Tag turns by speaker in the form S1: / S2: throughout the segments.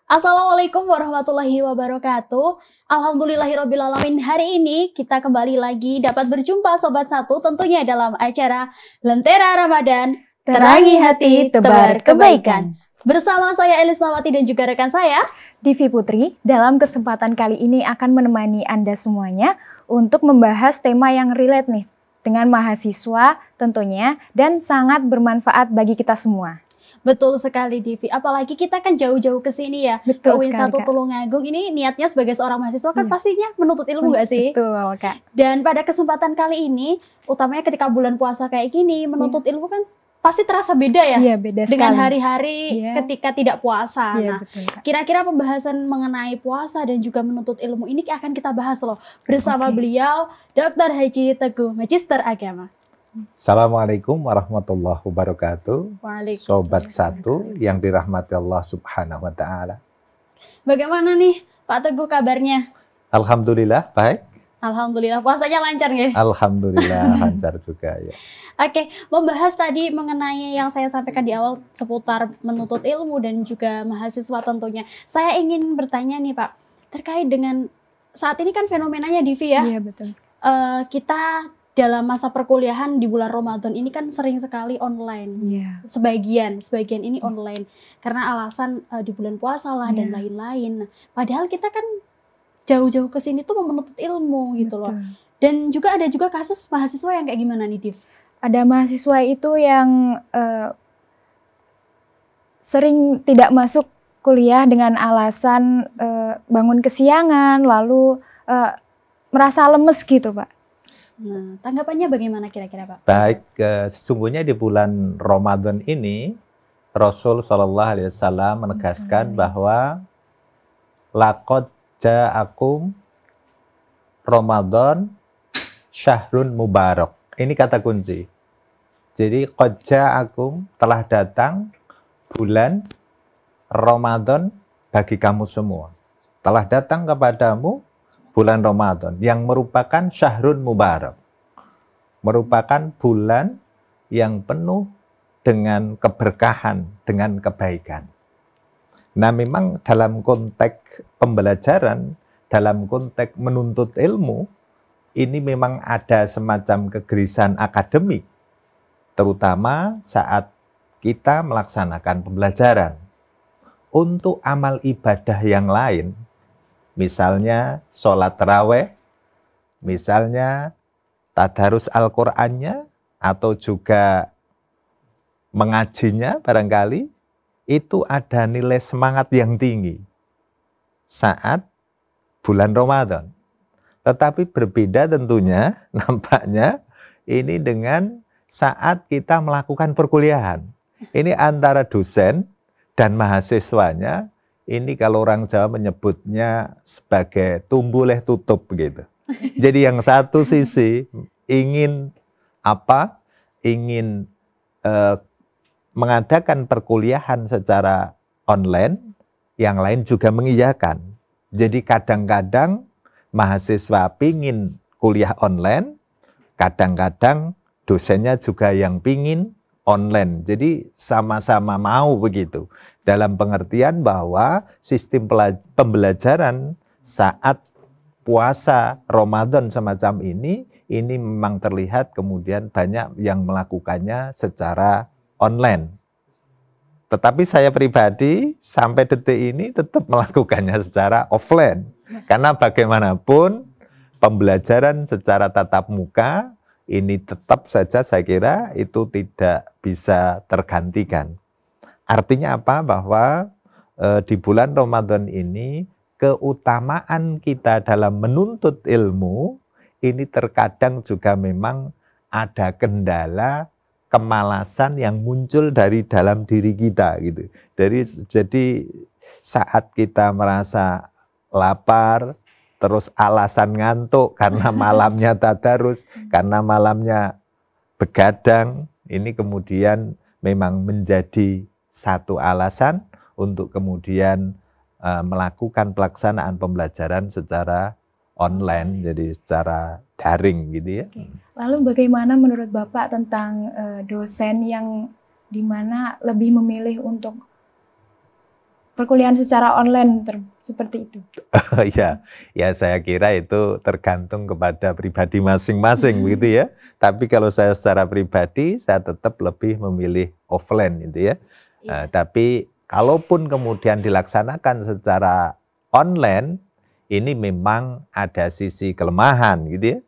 S1: Assalamualaikum warahmatullahi wabarakatuh. Alhamdulillahirrabbilalamin. Hari ini kita kembali lagi dapat berjumpa Sobat Satu tentunya dalam acara Lentera Ramadan, Terangi Hati, Tebar Kebaikan. Bersama saya Elisnawati dan juga rekan saya
S2: Divi Putri. Dalam kesempatan kali ini akan menemani Anda semuanya untuk membahas tema yang relate nih dengan mahasiswa tentunya dan sangat bermanfaat bagi kita semua.
S1: Betul sekali, Divi. Apalagi kita kan jauh-jauh ke sini ya.
S2: Betul
S1: ke
S2: sekali,
S1: UIN 1
S2: Kak.
S1: Tulungagung ini niatnya sebagai seorang mahasiswa kan pastinya menuntut ilmu nggak sih?
S2: Betul, Kak.
S1: Dan pada kesempatan kali ini, utamanya ketika bulan puasa kayak gini, menuntut ilmu kan pasti terasa beda ya?
S2: Iya, beda
S1: dengan
S2: sekali.
S1: hari-hari ketika tidak puasa.
S2: Iya,
S1: Nah,
S2: betul, Kak.
S1: kira-kira pembahasan mengenai puasa dan juga menuntut ilmu ini akan kita bahas loh bersama beliau, Dr. Haji Teguh, Magister Agama.
S3: Assalamualaikum warahmatullahi wabarakatuh.
S1: Waalaikumsalam.
S3: Sobat Satu yang dirahmati Allah Subhanahu wa Ta'ala.
S1: Bagaimana nih Pak Teguh kabarnya?
S3: Alhamdulillah baik.
S1: Alhamdulillah, puasanya lancar nggih?
S3: Alhamdulillah lancar juga ya.
S1: Oke, membahas tadi mengenai yang saya sampaikan di awal seputar menuntut ilmu dan juga mahasiswa tentunya. Saya ingin bertanya nih Pak, terkait dengan saat ini kan fenomenanya Divi ya.
S2: Iya, betul.
S1: Kita dalam masa perkuliahan di bulan Ramadan ini kan sering sekali online.
S2: Iya.
S1: Sebagian ini online karena alasan di bulan puasa lah dan lain-lain. Nah, padahal kita kan jauh-jauh ke sini tuh menuntut ilmu gitu loh. Dan juga ada juga kasus mahasiswa yang kayak gimana nih, Div?
S2: Ada mahasiswa itu yang sering tidak masuk kuliah dengan alasan bangun kesiangan, lalu merasa lemes gitu, Pak.
S1: Nah, tanggapannya bagaimana kira-kira, Pak?
S3: Baik, sesungguhnya di bulan Ramadan ini Rasul Shallallahu Alaihi Wasallam menegaskan bahwa laqad ja'akum Ramadan syahrun mubarak. Ini kata kunci. Jadi qad ja'akum, telah datang bulan Ramadan bagi kamu semua. Telah datang kepadamu bulan Ramadan yang merupakan syahrun mubarak. Merupakan bulan yang penuh dengan keberkahan, dengan kebaikan. Nah, memang dalam konteks pembelajaran, dalam konteks menuntut ilmu, ini memang ada semacam kegelisahan akademik, terutama saat kita melaksanakan pembelajaran. Untuk amal ibadah yang lain, misalnya sholat taraweh, misalnya tadarus Al-Qur'annya, atau juga mengajinya barangkali, itu ada nilai semangat yang tinggi saat bulan Ramadan. Tetapi berbeda tentunya nampaknya ini dengan saat kita melakukan perkuliahan. Ini antara dosen dan mahasiswanya, ini kalau orang Jawa menyebutnya sebagai tumbuleh tutup begitu. Jadi yang satu sisi ingin apa? Ingin mengadakan perkuliahan secara online, yang lain juga mengiyakan. Jadi kadang-kadang mahasiswa pingin kuliah online, kadang-kadang dosennya juga yang pingin online. Jadi sama-sama mau begitu. Dalam pengertian bahwa sistem pembelajaran saat puasa Ramadan semacam ini memang terlihat kemudian banyak yang melakukannya secara online. Tetapi saya pribadi sampai detik ini tetap melakukannya secara offline. Karena bagaimanapun pembelajaran secara tatap muka ini tetap saja saya kira itu tidak bisa tergantikan. Artinya apa? Bahwa di bulan Ramadan ini keutamaan kita dalam menuntut ilmu ini terkadang juga memang ada kendala kemalasan yang muncul dari dalam diri kita gitu. Jadi saat kita merasa lapar, terus alasan ngantuk karena malamnya tadarus, karena malamnya begadang, ini kemudian memang menjadi satu alasan untuk kemudian melakukan pelaksanaan pembelajaran secara online, jadi secara daring gitu ya.
S2: Lalu bagaimana menurut Bapak tentang dosen yang dimana lebih memilih untuk perkuliahan secara online seperti itu?
S3: Ya saya kira itu tergantung kepada pribadi masing-masing begitu ya. Tapi kalau saya secara pribadi, saya tetap lebih memilih offline gitu ya. Tapi kalaupun kemudian dilaksanakan secara online, ini memang ada sisi kelemahan gitu ya.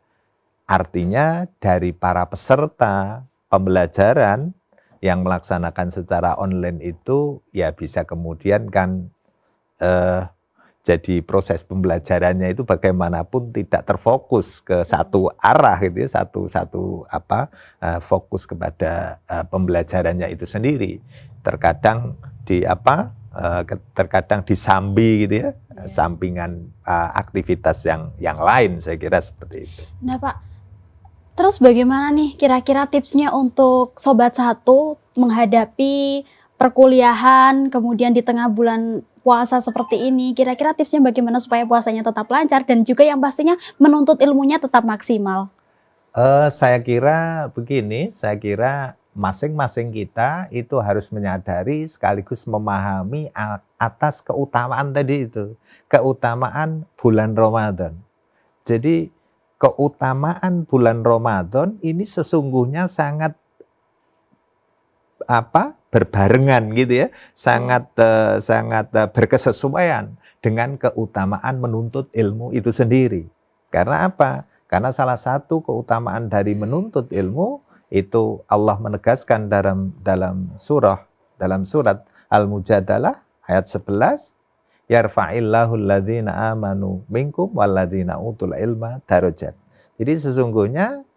S3: Artinya dari para peserta pembelajaran yang melaksanakan secara online itu ya bisa kemudian kan jadi proses pembelajarannya itu bagaimanapun tidak terfokus ke satu arah gitu ya, fokus kepada pembelajarannya itu sendiri. Terkadang terkadang disambi gitu ya, sampingan aktivitas yang lain, saya kira seperti itu.
S1: Nah Pak, terus bagaimana nih kira-kira tipsnya untuk Sobat Satu menghadapi perkuliahan, kemudian di tengah bulan puasa seperti ini, kira-kira tipsnya bagaimana supaya puasanya tetap lancar dan juga yang pastinya menuntut ilmunya tetap maksimal?
S3: Saya kira begini, saya kira masing-masing kita itu harus menyadari sekaligus memahami atas keutamaan tadi itu, keutamaan bulan Ramadan. Jadi keutamaan bulan Ramadan ini sesungguhnya sangat berbarengan gitu ya, sangat berkesesuaian dengan keutamaan menuntut ilmu itu sendiri. Karena apa? Karena salah satu keutamaan dari menuntut ilmu itu Allah menegaskan dalam surat Al-Mujadalah ayat 11, yarfa'illahu alladhina amanu minkum walladhina utul ilma darajat. Jadi sesungguhnya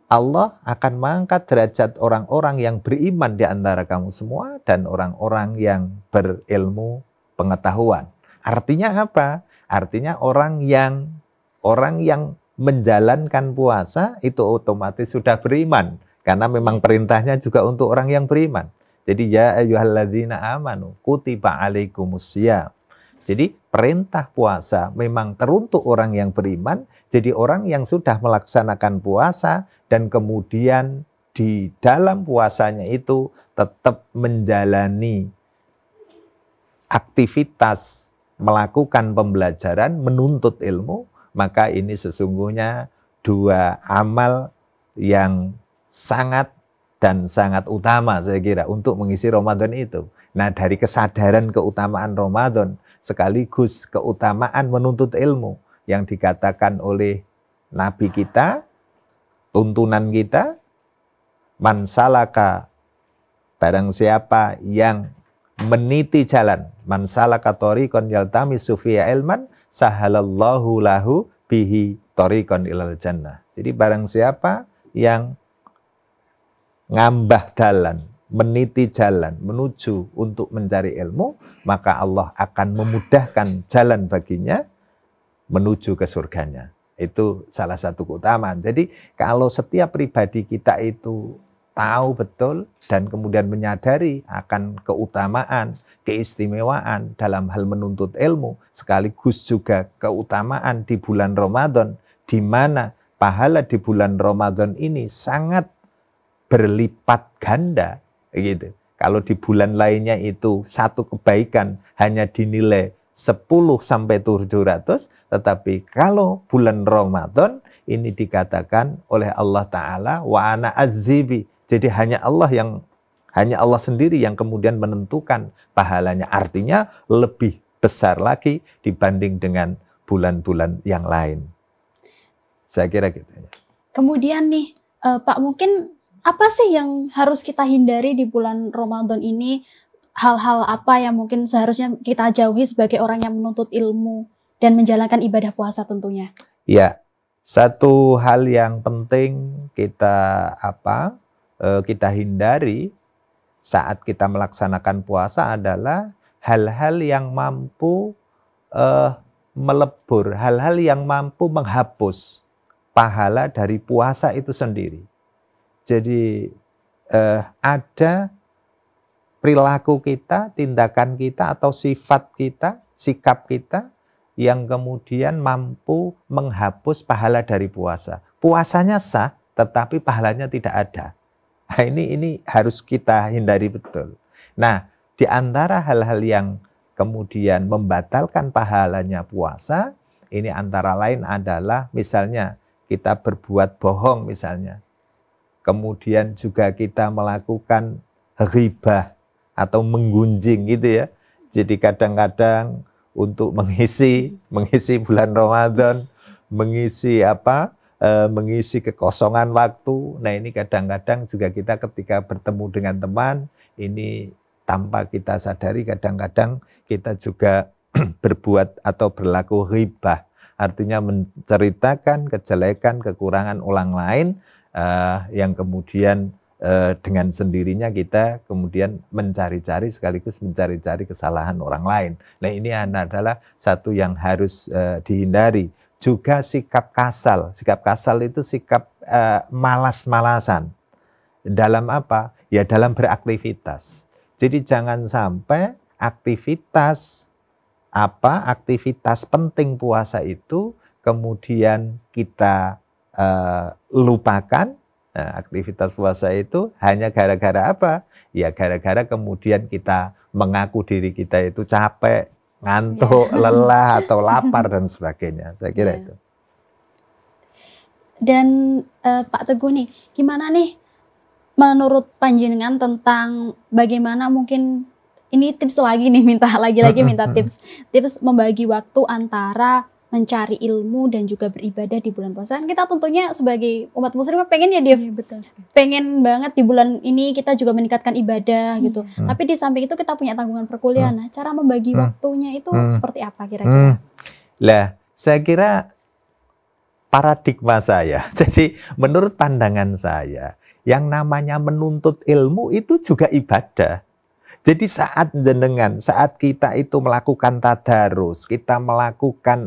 S3: Allah akan mengangkat derajat orang-orang yang beriman di antara kamu semua dan orang-orang yang berilmu pengetahuan. Artinya apa? Artinya orang yang menjalankan puasa itu otomatis sudah beriman. Karena memang perintahnya juga untuk orang yang beriman. Jadi ya ayyuhalladzina amanu kutiba alaikumussyam. Jadi perintah puasa memang teruntuk orang yang beriman. Jadi orang yang sudah melaksanakan puasa dan kemudian di dalam puasanya itu tetap menjalani aktivitas melakukan pembelajaran, menuntut ilmu, maka ini sesungguhnya dua amal yang sangat utama saya kira untuk mengisi Ramadan itu. Nah, dari kesadaran keutamaan Ramadan sekaligus keutamaan menuntut ilmu yang dikatakan oleh Nabi kita, tuntunan kita, man salaka, barang siapa yang meniti jalan, man salaka thoriqan yaltamisu fihi ilman, sahalallahu lahu bihi thoriqan ilal jannah. Jadi barang siapa yang ngambah jalan, meniti jalan, menuju untuk mencari ilmu, maka Allah akan memudahkan jalan baginya menuju ke surganya. Itu salah satu keutamaan. Jadi kalau setiap pribadi kita itu tahu betul dan kemudian menyadari akan keutamaan, keistimewaan dalam hal menuntut ilmu, sekaligus juga keutamaan di bulan Ramadan, di mana pahala di bulan Ramadan ini sangat berlipat ganda, gitu. Kalau di bulan lainnya itu satu kebaikan hanya dinilai 10 sampai 700, tetapi kalau bulan Ramadan ini dikatakan oleh Allah Ta'ala wa ana azzibi. Jadi hanya Allah sendiri yang kemudian menentukan pahalanya. Artinya lebih besar lagi dibanding dengan bulan-bulan yang lain. Saya kira gitu.
S1: Kemudian nih Pak, mungkin apa sih yang harus kita hindari di bulan Ramadan ini? Hal-hal apa yang mungkin seharusnya kita jauhi sebagai orang yang menuntut ilmu dan menjalankan ibadah puasa tentunya?
S3: Ya, satu hal yang penting kita hindari saat kita melaksanakan puasa adalah hal-hal yang mampu melebur, hal-hal yang mampu menghapus pahala dari puasa itu sendiri. Jadi ada perilaku kita, tindakan kita, atau sifat kita, sikap kita yang kemudian mampu menghapus pahala dari puasa. Puasanya sah, tetapi pahalanya tidak ada. Nah, ini harus kita hindari betul. Nah, Di antara hal-hal yang kemudian membatalkan pahalanya puasa, ini antara lain adalah misalnya kita berbuat bohong misalnya. Kemudian juga kita melakukan ghibah atau menggunjing gitu ya. Jadi kadang-kadang untuk mengisi bulan Ramadan, mengisi mengisi kekosongan waktu. Nah, ini kadang-kadang juga kita ketika bertemu dengan teman, ini tanpa kita sadari kadang-kadang kita juga berbuat atau berlaku ghibah. Artinya menceritakan kejelekan, kekurangan orang lain yang kemudian dengan sendirinya kita kemudian mencari-cari sekaligus mencari-cari kesalahan orang lain. Nah, ini adalah satu yang harus dihindari. Juga sikap kasal. Sikap kasal itu sikap malas-malasan. Dalam apa? Ya dalam beraktivitas. Jadi jangan sampai aktivitas penting puasa itu kemudian kita lupakan. Nah, aktivitas puasa itu hanya gara-gara apa? Ya gara-gara kemudian kita mengaku diri kita itu capek, ngantuk, lelah, atau lapar dan sebagainya. Saya kira itu.
S1: Dan Pak Teguh nih, gimana nih menurut panjenengan tentang bagaimana mungkin ini tips lagi nih, minta tips membagi waktu antara mencari ilmu dan juga beribadah di bulan puasa. Kita tentunya sebagai umat muslim pengen ya, Dev, pengen banget di bulan ini kita juga meningkatkan ibadah gitu. Tapi di samping itu kita punya tanggungan perkuliahan. Nah, cara membagi waktunya itu seperti apa kira-kira?
S3: Lah, saya kira paradigma saya. Jadi menurut pandangan saya, yang namanya menuntut ilmu itu juga ibadah. Jadi saat kita itu melakukan tadarus, kita melakukan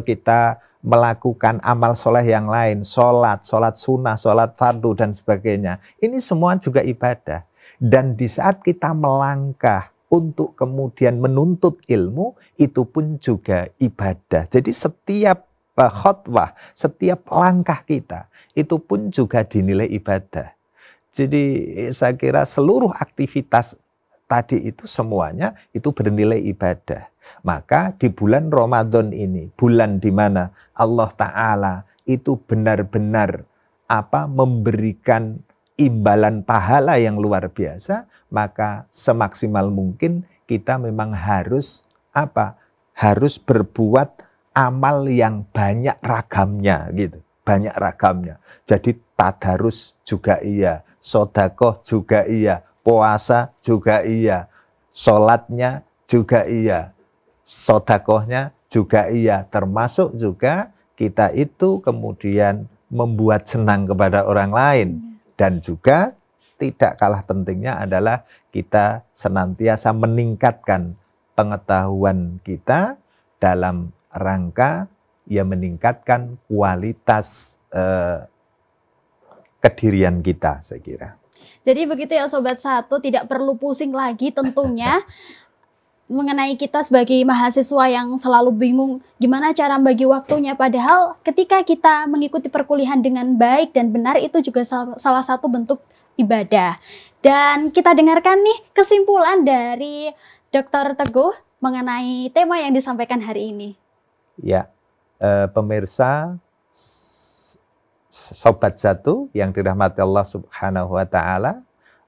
S3: kita melakukan amal soleh yang lain, sholat sunnah, sholat fardu dan sebagainya. Ini semua juga ibadah. Dan di saat kita melangkah untuk kemudian menuntut ilmu, itu pun juga ibadah. Jadi setiap khutbah, setiap langkah kita, itu pun juga dinilai ibadah. Jadi saya kira seluruh aktivitas tadi itu semuanya itu bernilai ibadah. Maka di bulan Ramadan ini, bulan di mana Allah Ta'ala itu benar-benar memberikan imbalan pahala yang luar biasa, maka semaksimal mungkin kita memang harus harus berbuat amal yang banyak ragamnya gitu, banyak ragamnya. Jadi tadarus juga iya, sedekah juga iya, puasa juga iya, sholatnya juga iya, sedekahnya juga iya, termasuk juga kita itu kemudian membuat senang kepada orang lain. Dan juga tidak kalah pentingnya adalah kita senantiasa meningkatkan pengetahuan kita dalam rangka meningkatkan kualitas kedirian kita, saya kira.
S1: Jadi begitu ya Sobat Satu, tidak perlu pusing lagi tentunya mengenai kita sebagai mahasiswa yang selalu bingung gimana cara bagi waktunya. Padahal ketika kita mengikuti perkuliahan dengan baik dan benar itu juga salah satu bentuk ibadah. Dan kita dengarkan nih kesimpulan dari Dr. Teguh mengenai tema yang disampaikan hari ini.
S3: Ya, pemirsa Sobat Satu yang dirahmati Allah Subhanahu wa Ta'ala,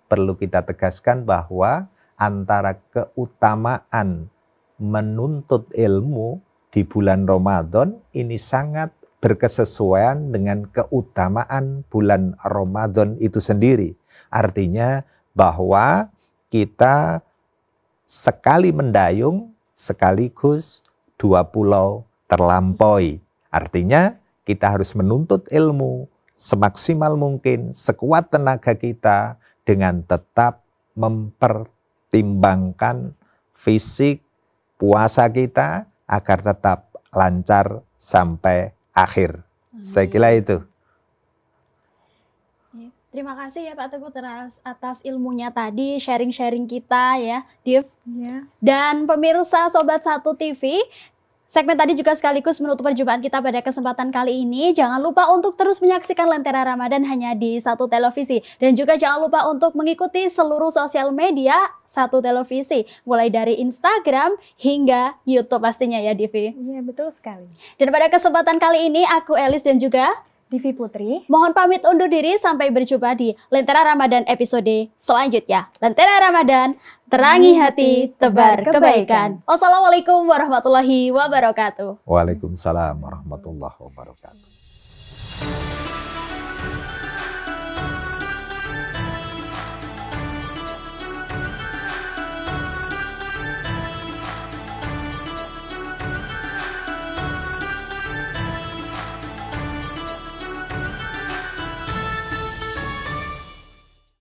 S3: perlu kita tegaskan bahwa antara keutamaan menuntut ilmu di bulan Ramadan ini sangat berkesesuaian dengan keutamaan bulan Ramadan itu sendiri. Artinya bahwa kita sekali mendayung sekaligus dua pulau terlampaui. Artinya kita harus menuntut ilmu semaksimal mungkin, sekuat tenaga kita dengan tetap mempertimbangkan fisik puasa kita agar tetap lancar sampai akhir. Saya kira itu.
S1: Terima kasih ya Pak Teguh atas ilmunya tadi, sharing-sharing kita ya, Div.
S2: Ya.
S1: Dan pemirsa Sobat Satu TV, Segmen tadi juga sekaligus menutup perjumpaan kita pada kesempatan kali ini. Jangan lupa untuk terus menyaksikan Lentera Ramadan hanya di Satu Televisi. Dan juga jangan lupa untuk mengikuti seluruh sosial media Satu Televisi. Mulai dari Instagram hingga YouTube pastinya ya, Divi.
S2: Iya, betul sekali.
S1: Dan pada kesempatan kali ini aku Elis dan juga
S2: Divi Putri,
S1: mohon pamit undur diri sampai berjumpa di Lentera Ramadan episode selanjutnya. Lentera Ramadan, terangi hati, tebar kebaikan. Wassalamualaikum warahmatullahi wabarakatuh.
S3: Waalaikumsalam warahmatullahi wabarakatuh.